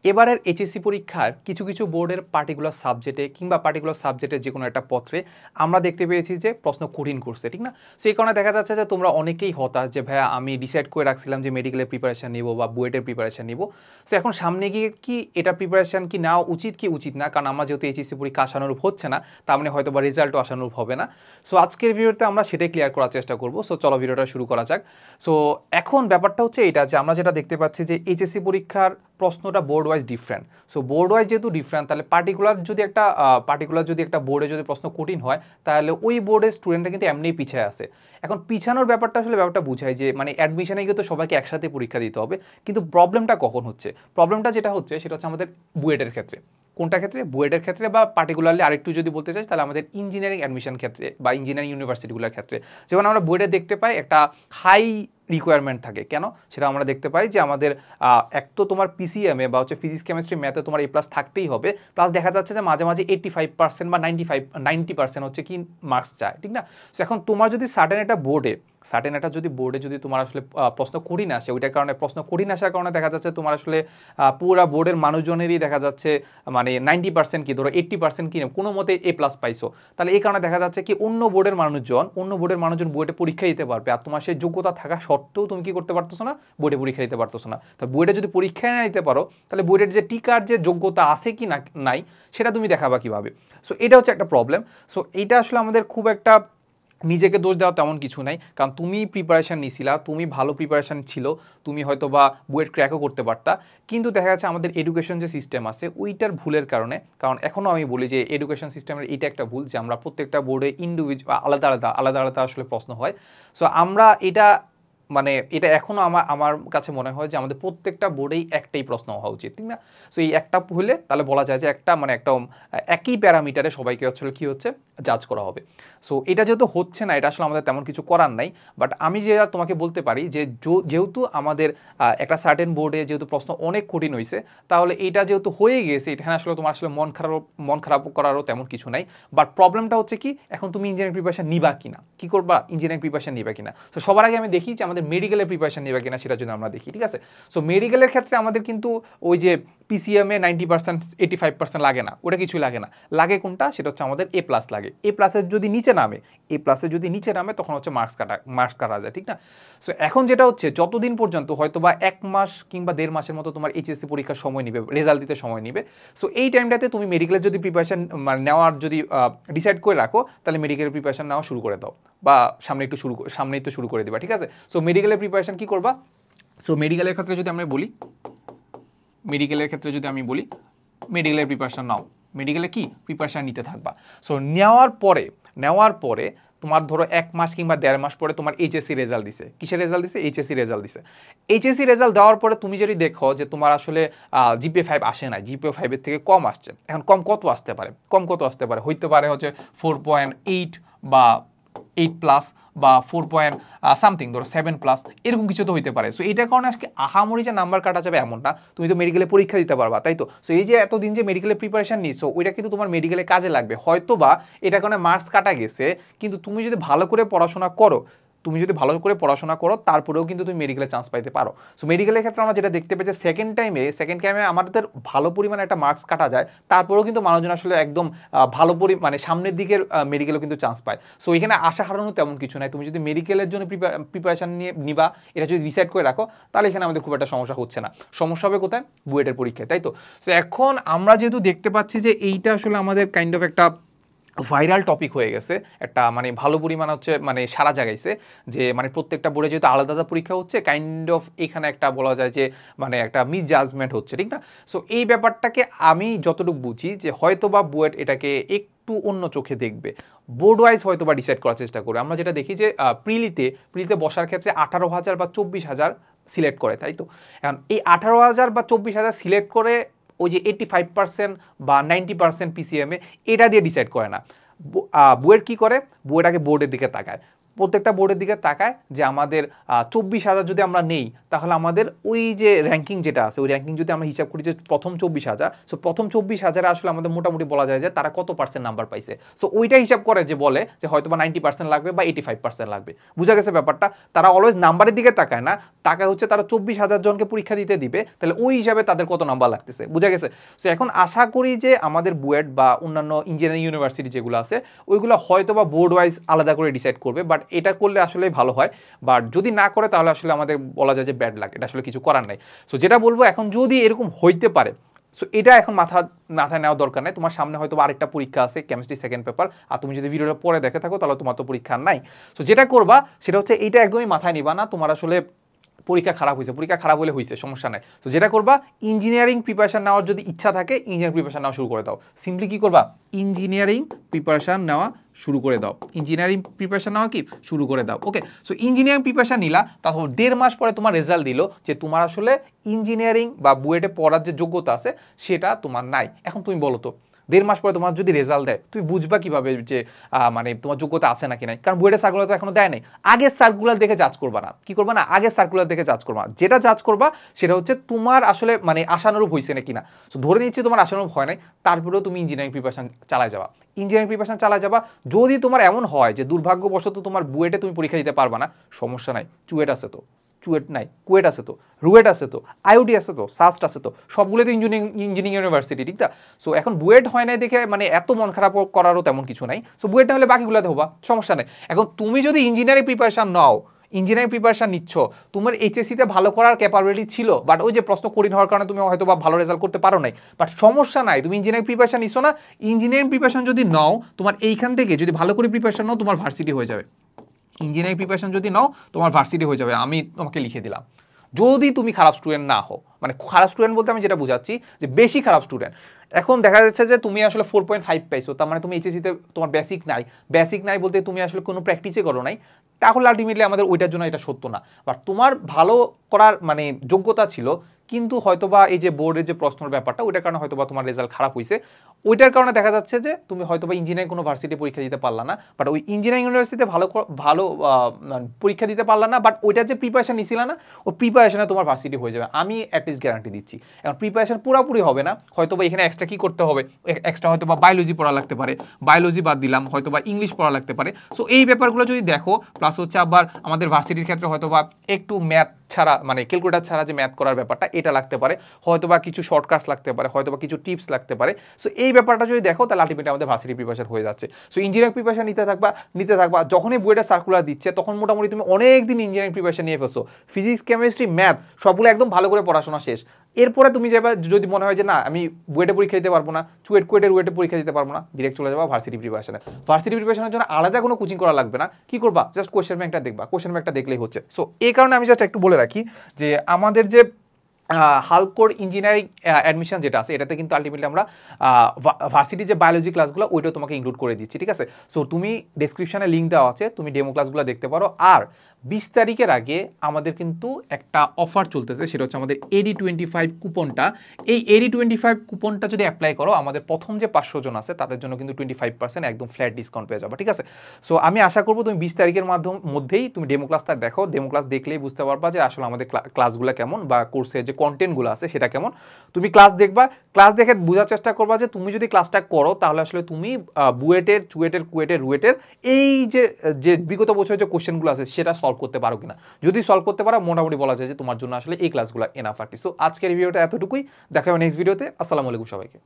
এবারের এইচএসসি পরীক্ষার কিছু কিছু বোর্ডের পার্টিকুলার সাবজেক্টে কিংবা পার্টিকুলার সাবজেক্টের যে কোনো একটা পত্রে আমরা দেখতে পেয়েছি যে প্রশ্ন কঠিন করছে, ঠিক না? সো এই কারণে দেখা যাচ্ছে যে তোমরা অনেকেই হতাশ যে ভাইয়া আমি ডিসাইড করে রাখছিলাম যে মেডিকেলের প্রিপারেশান নিব বা বুয়েটের প্রিপারেশান নিব। সো এখন সামনে গিয়ে কি এটা প্রিপারেশান কি নেওয়া উচিত কি উচিত না, কারণ আমার যেহেতু এইচএসসি পরীক্ষা আশানুরূপ হচ্ছে না, তার মানে হয়তো বা রেজাল্টও আশানুরূপ হবে না। সো আজকের ভিডিওতে আমরা সেটাই ক্লিয়ার করার চেষ্টা করব। সো চলো ভিডিওটা শুরু করা যাক। সো এখন ব্যাপারটা হচ্ছে এটা যে আমরা যেটা দেখতে পাচ্ছি যে এইচএসসি পরীক্ষার প্রশ্নটা board wise different. So board wise যেহেতু ডিফারেন্ট, তাহলে পার্টিকুলার যদি একটা বোর্ডে যদি প্রশ্ন কঠিন হয়, তাহলে ওই বোর্ডের স্টুডেন্টরা কিন্তু এমনিই পিছিয়ে আসে। এখন পিছানোর ব্যাপারটা বুঝায় যে মানে অ্যাডমিশনে গিয়ে তো সবাইকে একসাথে পরীক্ষা দিতে হবে, কিন্তু প্রবলেমটা কখন হচ্ছে? প্রবলেমটা যেটা হচ্ছে সেটা হচ্ছে আমাদের বুয়েটের ক্ষেত্রে। কোনটা ক্ষেত্রে? বুয়েটের ক্ষেত্রে, বা পার্টিকুলারলি আরেকটু যদি বলতে চাই তাহলে আমাদের ইঞ্জিনিয়ারিং অ্যাডমিশন ক্ষেত্রে বা ইঞ্জিনিয়ারিং ইউনিভার্সিটিগুলোর ক্ষেত্রে। যেমন আমরা বুয়েটে দেখতে পাই একটা হাই রিকোয়ারমেন্ট থাকে। কেন সেটা আমরা দেখতে পাই যে আমাদের এক তো তোমার পিসিএমে বা হচ্ছে ফিজিক্স কেমিস্ট্রি ম্যাথে তোমার A+ থাকতেই হবে, প্লাস দেখা যাচ্ছে যে মাঝে মাঝে 85% বা 90% হচ্ছে কি মার্কস চায়, ঠিক না? সো এখন তোমার যদি সার্টেন একটা বোর্ডে যদি তোমার আসলে প্রশ্ন কঠিন আসে, ওইটার কারণে প্রশ্ন কঠিন আসার কারণে দেখা যাচ্ছে তোমার আসলে পুরা বোর্ডের মানুষজনেরই দেখা যাচ্ছে মানে 90% কি ধরো 80% কি কোনো মতে A+ পাইছো, তাহলে এই কারণে দেখা যাচ্ছে কি অন্য বোর্ডের মানুষজন বুয়েটে পরীক্ষা দিতে পারবে, আর তোমার সেই যোগ্যতা থাকা সত্ত্বেও তুমি কি করতে পারতেছো না? বুয়েটে পরীক্ষা দিতে পারতেছো না। তো বুয়েটে যদি পরীক্ষা না দিতে পারো, তাহলে বুয়েটের যে টিকার যে যোগ্যতা আছে কি না নাই সেটা তুমি দেখাবা কিভাবে? সো এটা হচ্ছে একটা প্রবলেম। সো এইটা আসলে আমাদের খুব একটা নিজেকে দোষ দেওয়া তেমন কিছু নাই, কারণ তুমি প্রিপারেশান নিছিলা, তুমি ভালো প্রিপারেশান ছিল, তুমি হয়তো বা বুয়েট ক্র্যাকও করতে পারতা, কিন্তু দেখা যাচ্ছে আমাদের এডুকেশন যে সিস্টেম আছে ওইটার ভুলের কারণে। কারণ এখনও আমি বলি যে এডুকেশন সিস্টেমের এটা একটা ভুল যে আমরা প্রত্যেকটা বোর্ডে আলাদা আলাদা আসলে প্রশ্ন হয়। সো আমরা এটা এখনও আমার কাছে মনে হয় যে আমাদের প্রত্যেকটা বোর্ডেই একটাই প্রশ্ন হওয়া উচিত, ঠিক না? সো এই একটা হলে তাহলে বলা যায় যে একটা একই প্যারামিটারে সবাইকে আসলে কি হচ্ছে জাজ করা হবে। সো এটা যেহেতু হচ্ছে না, এটা আসলে আমাদের তেমন কিছু করার নাই। বাট আমি যেটা তোমাকে বলতে পারি যে যেহেতু আমাদের একটা সার্টেন বোর্ডে যেহেতু প্রশ্ন অনেক কঠিন হয়েছে, তাহলে এটা যেহেতু হয়ে গেছে, এখানে আসলে তোমার আসলে মন খারাপ করারও তেমন কিছু নাই। বাট প্রবলেমটা হচ্ছে কি, এখন তুমি ইঞ্জিনিয়ারিং প্রিপারেশন নিবা কিনা, কি করবা, ইঞ্জিনিয়ারিং প্রিপারেশন নিবা কিনা। তো সবার আগে আমি দেখি যে আমাদের মেডিকেলের প্রিপারেশন নিবা কিনা, সেটা যদি আমরা দেখি, ঠিক আছে? সো মেডিকেলের ক্ষেত্রে আমাদের কিন্তু ওই যে পিসিএমে 90% 85% লাগে না, ওটা কিছুই লাগে না। লাগে কোনটা? সেটা হচ্ছে আমাদের A+ লাগে। A+-এর যদি নিচে নামে তখন হচ্ছে মার্কস কাটা যায়, ঠিক না? সো এখন যেটা হচ্ছে যতদিন পর্যন্ত হয়তো বা 1 মাস কিংবা 1.5 মাসের মতো তোমার এইচএসসি পরীক্ষার সময় নিবে, রেজাল্ট দিতে সময় নিবে। সো এই টাইমটাতে তুমি মেডিকেলের যদি প্রিপারেশন নেওয়ার যদি ডিসাইড করে রাখো, তাহলে মেডিকেলের প্রিপারেশন নেওয়া শুরু করে দাও, বা সামনেই তো শুরু করে দিবা, ঠিক আছে? সো মেডিকেলের প্রিপারেশন কি করবা? সো মেডিকেলের ক্ষেত্রে যদি আমি বলি মেডিকেলের প্রিপারেশন নাও, মেডিকেলে কি প্রিপারেশন নিতে থাকবা। সো নেওয়ার পরে তোমার ধরো 1 মাস কিংবা 1.5 মাস পরে তোমার এইচএসসি রেজাল্ট দিছে। কিসের রেজাল্ট দিছে? এইচএসসি রেজাল্ট দিছে। এইচএসসি রেজাল্ট দেওয়ার পরে তুমি যদি দেখো যে তোমার আসলে জিপিএ 5 আসে না, জিপিএ 5-এর থেকে কম আসছে। এখন কম কত আসতে পারে? হইতে পারে হচ্ছে 4.8 বা 8+ বা 4 সামথিং, ধরো 7+, এরকম কিছু তো হইতে পারে। সো এইটার কারণে আজকে আহামরি যে নাম্বার কাটা যাবে এমন না, তুমি তো মেডিকেলে পরীক্ষা দিতে পারবা, তাই তো? সো এই যে এতদিন যে মেডিকেলে প্রিপারেশন নিছো, ওইটা কিন্তু তোমার মেডিকেলে কাজে লাগবে। হয়তো বা এটার কারণে মার্কস কাটা গেছে, কিন্তু তুমি যদি ভালো করে পড়াশোনা করো তারপরেও কিন্তু তুমি মেডিকেলে চান্স পাইতে পারো। সো মেডিকেলের ক্ষেত্রে আমরা যেটা দেখতে পাই যে সেকেন্ড টাইমে আমাদের ভালো পরিমাণে একটা মার্কস কাটা যায়, তারপরেও কিন্তু মানুষজন আসলে একদম সামনের দিকের মেডিকেলেও কিন্তু চান্স পায়। সো এখানে আশা হারানো তেমন কিছু নাই। তুমি যদি মেডিকেলের জন্য প্রিপারেশন নিবা, এটা যদি ডিসাইড করে রাখো, তাহলে এখানে আমাদের খুব একটা সমস্যা হচ্ছে না। সমস্যা হবে কোথায়? বুয়েটের পরীক্ষায়, তাই তো? সো এখন আমরা যেহেতু দেখতে পাচ্ছি যে এইটা আসলে আমাদের কাইন্ড অফ একটা ভাইরাল টপিক হয়ে গেছে, একটা ভালো পরিমাণ হচ্ছে সারা জাগাইছে, যে প্রত্যেকটা বোর্ডে যেহেতু আলাদা আলাদা পরীক্ষা হচ্ছে, কাইন্ড অফ এখানে একটা বলা যায় যে একটা মিসজাজমেন্ট হচ্ছে, ঠিক না? সো এই ব্যাপারটাকে আমি যতটুকু বুঝি যে হয়তো বা বুয়েট এটাকে একটু অন্য চোখে দেখবে, বোর্ড ওয়াইজ হয়তো বা ডিসাইড করার চেষ্টা করবে। আমরা যেটা দেখি যে প্রিলিতে বসার ক্ষেত্রে 18,000 বা 24,000 সিলেক্ট করে, তাই তো? এখন এই 18,000 বা 24,000 সিলেক্ট করে ওই যে 85% বা 90% পিসিএমে এটা দিয়ে ডিসাইড করে না। বুয়েট কি করে? বুয়েট আগে বোর্ডের দিকে তাকায়। প্রত্যেকটা বোর্ডের দিকে তাকায় যে আমাদের 24,000 যদি আমরা নেই তাহলে আমাদের ওই যে র্যাঙ্কিং যেটা আছে ওই র্যাঙ্কিং যদি আমরা হিসাব করি যে প্রথম 24,000, সো প্রথম 24,000 আসলে আমাদের মোটামুটি বলা যায় যে তারা কত পার্সেন্ট নাম্বার পাইছে। সো ওইটা হিসাব করে যে বলে যে হয়তো বা 90% লাগবে বা 85% লাগবে। বুঝা গেছে ব্যাপারটা? তারা অলওয়েজ নাম্বারের দিকে তাকায় না, টাকা হচ্ছে তারা 24,000 জনকে পরীক্ষা দিতে দিবে, তাহলে ওই হিসাবে তাদের কত নাম্বার লাগতেছে। বুঝা গেছে? সো এখন আশা করি যে আমাদের বুয়েট বা অন্যান্য ইঞ্জিনিয়ারিং ইউনিভার্সিটি যেগুলো আছে ওইগুলো হয়তো বা বোর্ড ওয়াইজ আলাদা করে ডিসাইড করবে, বাট এটা করলে আসলে ভালো হয়। বাট যদি না করে তাহলে আসলে আমাদের বলা যায় যে ব্যাড লাক, এটা আসলে কিছু করার নাই। সো যেটা বলবো, এখন যদি এরকম হইতে পারে, সো এটা এখন মাথায় নেওয়া দরকার নাই। তোমার সামনে হয়তো আরেকটা পরীক্ষা আছে, কেমিস্ট্রি সেকেন্ড পেপার, আর তুমি যদি ভিডিওটা পরে দেখে থাকো তাহলে তোমার তো পরীক্ষা নাই। সো যেটা করবা সেটা হচ্ছে এইটা একদমই মাথায় নিবা না, তোমার আসলে পরীক্ষা খারাপ হয়েছে, পরীক্ষা খারাপ হলে হয়েছে, সমস্যা নাই। তো যেটা করবা, ইঞ্জিনিয়ারিং প্রিপারেশন নেওয়ার যদি ইচ্ছা থাকে ইঞ্জিনিয়ারিং প্রিপারেশন নেওয়া শুরু করে দাও। সিম্পলি কি করবা, ইঞ্জিনিয়ারিং প্রিপারেশন নেওয়া শুরু করে দাও, ইঞ্জিনিয়ারিং প্রিপারেশন নেওয়া কি শুরু করে দাও। ওকে, সো ইঞ্জিনিয়ারিং প্রিপারেশন নিলা, তারপর 1.5 মাস পরে তোমার রেজাল্ট দিল যে তোমার আসলে ইঞ্জিনিয়ারিং বা বুয়েটে পড়ার যে যোগ্যতা আছে সেটা তোমার নাই। এখন তুমি বলো তো 1.5 মাস পরে তোমার যদি রেজাল্ট দেয় তুমি বুঝবা কিভাবে যে মানে তোমার যোগ্যতা আছে নাকি নাই? কারণ বুয়েটের সার্কুলার তো এখনো দেয় নাই। আগের সার্কুলার দেখে জাজ করবা না, কি করবা না, আগের সার্কুলার দেখে জাজ করবা। যেটা জাজ করবা সেটা হচ্ছে তোমার আসলে মানে আশানুরূপ হয়েছে নাকি না। সো ধরে নিচ্ছি তোমার আশানুরূপ হয় নাই, তারপরেও তুমি ইঞ্জিনিয়ারিং প্রিপারেশন চালায় যাবা, ইঞ্জিনিয়ারিং প্রিপারেশন চালায় যাবা। যদি তোমার এমন হয় যে দুর্ভাগ্যবশত তোমার বুয়েটে তুমি পরীক্ষা দিতে পারবা না, সমস্যা নাই, চুয়েট আছে তো, চুয়েট নাই, কুয়েট আছে তো, রুয়েট আছে তো, আইওটি আছে তো, সাস্ট আছে তো, সবগুলো তো ইঞ্জিনিয়ারিং ইউনিভার্সিটি, ঠিক না? সো এখন বুয়েট হয় নাই দেখে মানে এত মন খারাপ করারও তেমন কিছু নাই। সো বুয়েট না হলে বাকিগুলোতে হবা, সমস্যা নেই। এখন তুমি যদি ইঞ্জিনিয়ারিং প্রিপারেশন নাও, ইঞ্জিনিয়ারিং প্রিপারেশন নিচ্ছ, তোমার এইচএসসিতে ভালো করার ক্যাপাবিলিটি ছিল, বাট ওই যে প্রশ্ন কঠিন হওয়ার কারণে তুমি হয়তো বা ভালো রেজাল্ট করতে পারো নাই, বাট সমস্যা নাই, তুমি ইঞ্জিনিয়ারিং প্রিপারেশন নিচ্ছ না, ইঞ্জিনিয়ারিং প্রিপারেশন যদি নাও তোমার এইখান থেকে যদি ভালো করে প্রিপারেশন নাও তোমার ভার্সিটি হয়ে যাবে। ইঞ্জিনিয়ারিং প্রিপারেশন যদি নাও তোমার ভার্সিটি হয়ে যাবে, আমি তোমাকে লিখে দিলাম। যদি তুমি খারাপ স্টুডেন্ট না হও, মানে খারাপ স্টুডেন্ট বলতে আমি যেটা বুঝাচ্ছি যে বেশি খারাপ স্টুডেন্ট। এখন দেখা যাচ্ছে যে তুমি আসলে 4.5 পাইছো, তার মানে তুমি এইচএসসিতে তোমার বেসিক নাই, বেসিক নাই বলতে তুমি আসলে কোনো প্র্যাকটিসই করো নাই, তাহলে আলটিমেটলি আমাদের ওইটার জন্য এটা সত্য না। বাট তোমার ভালো করার মানে যোগ্যতা ছিল, কিন্তু হয়তোবা এই যে বোর্ডের যে প্রশ্নের ব্যাপারটা ওইটার কারণে হয়তোবা তোমার রেজাল্ট খারাপ হয়েছে, ওইটার কারণে দেখা যাচ্ছে যে তুমি হয়তোবা ইঞ্জিনিয়ারিং কোনো ভার্সিটি পরীক্ষা দিতে পারলা না, বাট ওই ইঞ্জিনিয়ারিং ইউনিভার্সিটিতে ভালো পরীক্ষা দিতে পারলা না, বাট ওইটার যে প্রিপারেশন নিছিল না ওই প্রিপারেশনে তোমার ভার্সিটি হয়ে যাবে, আমি অ্যাটলিস্ট গ্যারান্টি দিচ্ছি। এখন প্রিপারেশন পুরোপুরি হবে না, হয়তোবা এখানে এক্সট্রা কি করতে হবে, এক্সট্রা হয়তো বা বায়োলজি পড়া লাগতে পারে, বায়োলজি বাদ দিলাম, হয়তো বা ইংলিশ পড়া লাগতে পারে। সো এই ব্যাপারগুলো যদি দেখো, প্লাস হচ্ছে আবার আমাদের ভার্সিটির ক্ষেত্রে হয়তো বা একটু ম্যাথ ছাড়া মানে ক্যালকুলেটার ছাড়া যে ম্যাথ করার ব্যাপারটা এটা লাগতে পারে, হয়তো বা কিছু শর্টকাটস লাগতে পারে, হয়তো বা কিছু টিপস লাগতে পারে। সো এই ব্যাপারটা যদি দেখো তাহলে আলটিমেটলি আমাদের ভার্সিটি প্রিপারেশন হয়ে যাচ্ছে। সো ইঞ্জিনিয়ারিং প্রিপারেশন নিতে থাকবা, যখনই বুয়েটের সার্কুলার দিচ্ছে তখন মোটামুটি তুমি অনেক দিন ইঞ্জিনিয়ারিং প্রিপারেশন নিয়ে ফেলছো, ফিজিক্স কেমিস্ট্রি ম্যাথ সবগুলো একদম ভালো করে পড়াশোনা শেষ। এরপরে তুমি যাবে, যদি মনে হয় যে না আমি বুয়েটে পরীক্ষা দিতে পারবো না, রুয়েটে পরীক্ষা দিতে পারবো না, ডিরেক্ট চলে যাবো ভার্সিটি প্রিপারেশনে। ভার্সিটি প্রিপারেশনের জন্য আলাদা কোনো কোচিং করা লাগবে না, কি করবা, জাস্ট কোশ্চেন ব্যাংকটা দেখবা, কোশ্চেন ব্যাংকটা দেখলেই হচ্ছে। সো এই কারণে আমি জাস্ট একটু বলে রাখি যে আমাদের যে হালকোর ইঞ্জিনিয়ারিং অ্যাডমিশন যেটা আছে এটাতে কিন্তু আলটিমেটলি আমরা ভার্সিটি যে বায়োলজি ক্লাসগুলো ওইটাও তোমাকে ইনক্লুড করে দিচ্ছি, ঠিক আছে? সো তুমি ডেসক্রিপশনে লিঙ্ক দেওয়া আছে, তুমি ডেমো ক্লাসগুলো দেখতে পারো। আর 20 তারিখের আগে আমাদের কিন্তু একটা অফার চলতেছে, সেটা হচ্ছে আমাদের AD25 কুপনটা। এই AD25 কুপনটা যদি অ্যাপ্লাই করো, আমাদের প্রথম যে 500 জন আছে তাদের জন্য কিন্তু 25% একদম ফ্ল্যাট ডিসকাউন্ট পেয়ে যাবে, ঠিক আছে? সো আমি আশা করবো তুমি 20 তারিখের মধ্যেই তুমি ডেমো ক্লাসটা দেখো, ডেমো ক্লাস দেখলেই বুঝতে পারবা যে আসলে আমাদের ক্লাসগুলো কেমন বা কোর্সের যে কন্টেন্টগুলো আছে সেটা কেমন। তুমি ক্লাস দেখবা, ক্লাস দেখে বোঝার চেষ্টা করবা যে তুমি যদি ক্লাসটা করো তাহলে আসলে তুমি বুয়েটের, চুয়েটের, কুয়েটের, রুয়েটের এই যে বিগত বছরের যে কোশ্চেনগুলো আছে সেটা সলভ করতে পারো কিনা। যদি সলভ করতে পারো মোটামুটি বলা যায় যে তোমার জন্য আসলে এই ক্লাসগুলো এনাফ আর কি। সো আজকের ভিডিওটা এতটুকুই, দেখা হবে নেক্সট ভিডিওতে। আসসালামু আলাইকুম সবাইকে।